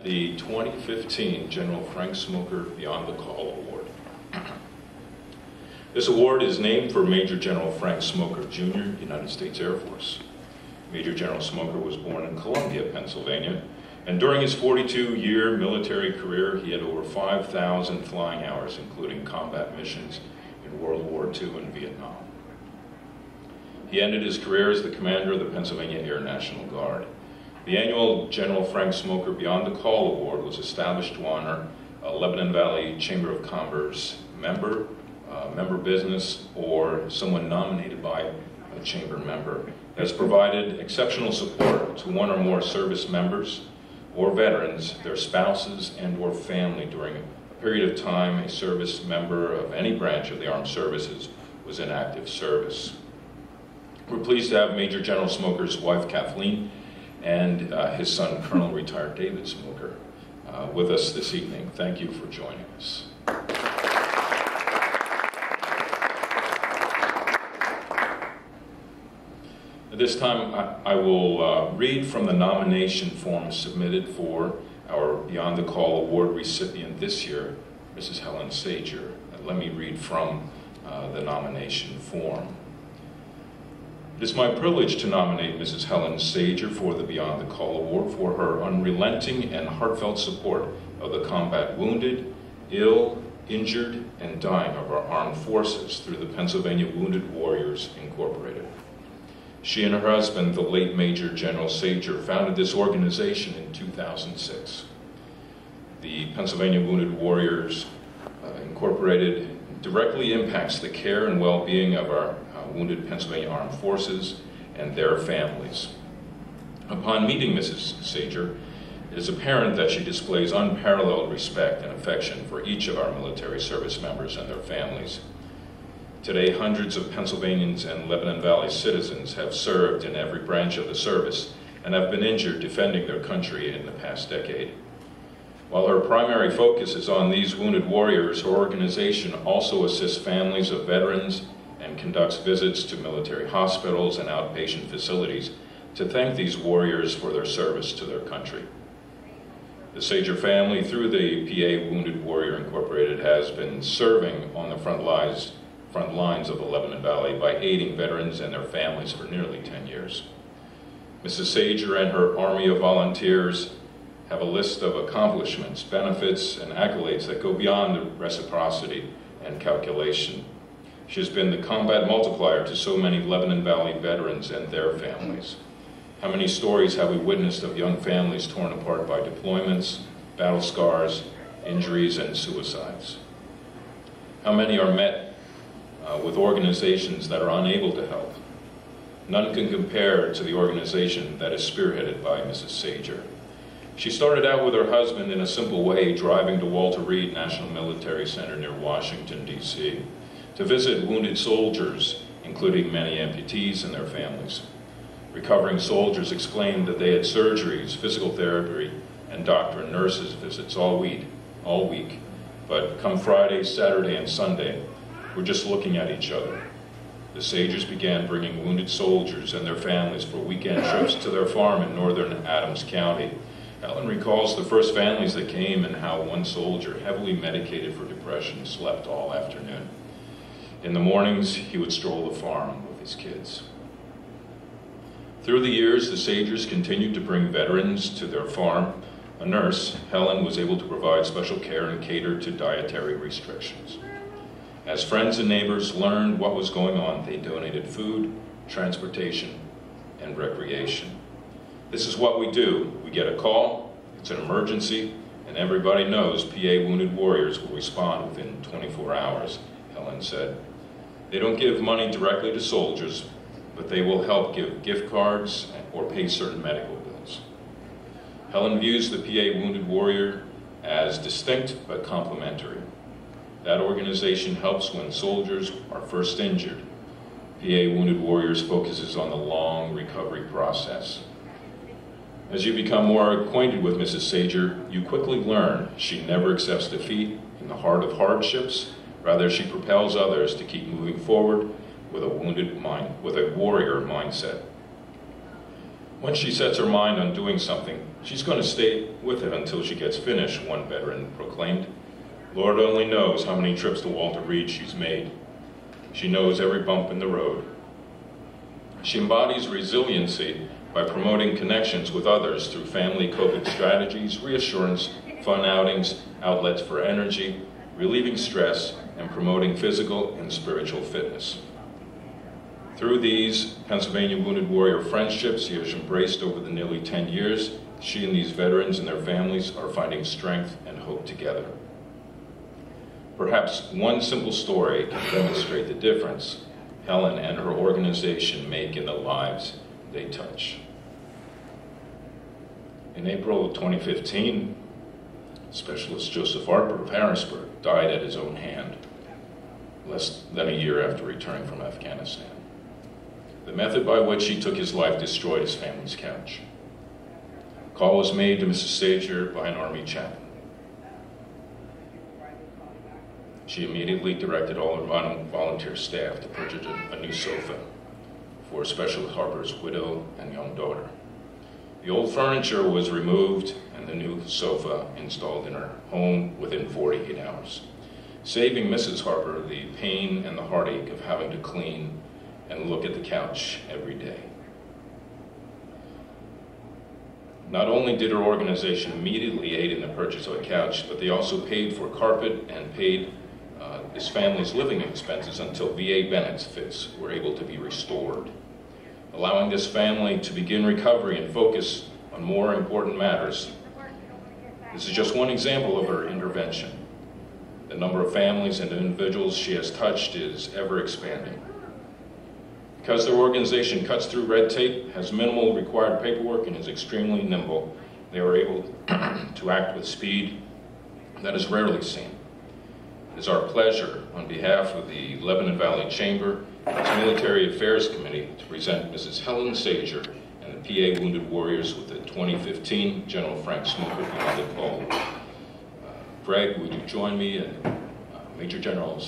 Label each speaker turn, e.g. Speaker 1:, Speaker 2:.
Speaker 1: the 2015 General Frank Smoker Beyond the Call Award. This award is named for Major General Frank Smoker, Jr., United States Air Force. Major General Smoker was born in Columbia, Pennsylvania, and during his 42-year military career, he had over 5,000 flying hours, including combat missions in World War II and Vietnam. He ended his career as the commander of the Pennsylvania Air National Guard. The annual General Frank Smoker Beyond the Call Award was established to honor a Lebanon Valley Chamber of Commerce member, member business, or someone nominated by a chamber member, has provided exceptional support to one or more service members or veterans, their spouses, and or family during a period of time a service member of any branch of the armed services was in active service. We're pleased to have Major General Smoker's wife, Kathleen, and his son, Colonel Retired David Smoker, with us this evening. Thank you for joining us. At this time, I will read from the nomination form submitted for our Beyond the Call Award recipient this year, Mrs. Helen Sajer. Let me read from the nomination form. It is my privilege to nominate Mrs. Helen Sajer for the Beyond the Call Award for her unrelenting and heartfelt support of the combat wounded, ill, injured, and dying of our armed forces through the Pennsylvania Wounded Warriors, Incorporated. She and her husband, the late Major General Sajer, founded this organization in 2006. The Pennsylvania Wounded Warriors, Incorporated, directly impacts the care and well-being of our wounded Pennsylvania Armed Forces and their families. Upon meeting Mrs. Sajer, it is apparent that she displays unparalleled respect and affection for each of our military service members and their families. Today, hundreds of Pennsylvanians and Lebanon Valley citizens have served in every branch of the service and have been injured defending their country in the past decade. While her primary focus is on these wounded warriors, her organization also assists families of veterans and conducts visits to military hospitals and outpatient facilities to thank these warriors for their service to their country. The Sajer family, through the PA Wounded Warrior Incorporated, has been serving on the front lines of the Lebanon Valley by aiding veterans and their families for nearly 10 years. Mrs. Sajer and her army of volunteers have a list of accomplishments, benefits, and accolades that go beyond the reciprocity and calculation. She has been the combat multiplier to so many Lebanon Valley veterans and their families. How many stories have we witnessed of young families torn apart by deployments, battle scars, injuries, and suicides? How many are met with organizations that are unable to help? None can compare to the organization that is spearheaded by Mrs. Sajer. She started out with her husband in a simple way, driving to Walter Reed National Military Center near Washington, D.C., to visit wounded soldiers, including many amputees and their families. Recovering soldiers explained that they had surgeries, physical therapy, and doctor and nurses visits all week. But come Friday, Saturday, and Sunday, we're just looking at each other. The Sajers began bringing wounded soldiers and their families for weekend trips to their farm in northern Adams County. Helen recalls the first families that came and how one soldier, heavily medicated for depression, slept all afternoon. In the mornings, he would stroll the farm with his kids. Through the years, the Sajers continued to bring veterans to their farm. A nurse, Helen, was able to provide special care and cater to dietary restrictions. As friends and neighbors learned what was going on, they donated food, transportation, and recreation. This is what we do. We get a call, it's an emergency, and everybody knows PA Wounded Warriors will respond within 24 hours, Helen said. They don't give money directly to soldiers, but they will help give gift cards or pay certain medical bills. Helen views the PA Wounded Warrior as distinct but complementary. That organization helps when soldiers are first injured. PA Wounded Warriors focuses on the long recovery process. As you become more acquainted with Mrs. Sajer, you quickly learn she never accepts defeat in the heart of hardships. Rather, she propels others to keep moving forward with a warrior mindset. Once she sets her mind on doing something, she's going to stay with it until she gets finished, one veteran proclaimed. Lord only knows how many trips to Walter Reed she's made. She knows every bump in the road. She embodies resiliency by promoting connections with others through family coping strategies, reassurance, fun outings, outlets for energy, relieving stress, and promoting physical and spiritual fitness. Through these Pennsylvania Wounded Warrior friendships she has embraced over the nearly 10 years, she and these veterans and their families are finding strength and hope together. Perhaps one simple story can demonstrate the difference Helen and her organization make in the lives they touch. In April of 2015, Specialist Joseph Harper of Harrisburg died at his own hand, less than a year after returning from Afghanistan. The method by which he took his life destroyed his family's couch. A call was made to Mrs. Sajer by an Army chaplain. She immediately directed all her volunteer staff to purchase a new sofa for Specialist Harper's widow and young daughter. The old furniture was removed and the new sofa installed in her home within 48 hours, saving Mrs. Harper the pain and the heartache of having to clean and look at the couch every day. Not only did her organization immediately aid in the purchase of a couch, but they also paid for carpet and paid his family's living expenses until VA benefits were able to be restored, allowing this family to begin recovery and focus on more important matters. This is just one example of her intervention. The number of families and individuals she has touched is ever expanding. Because their organization cuts through red tape, has minimal required paperwork, and is extremely nimble, they are able to act with speed that is rarely seen. It is our pleasure, on behalf of the Lebanon Valley Chamber and its Military Affairs Committee, to present Mrs. Helen Sajer and the PA Wounded Warriors with the 2015 General Frank Smoker Beyond the Call. Greg, would you join me and Major General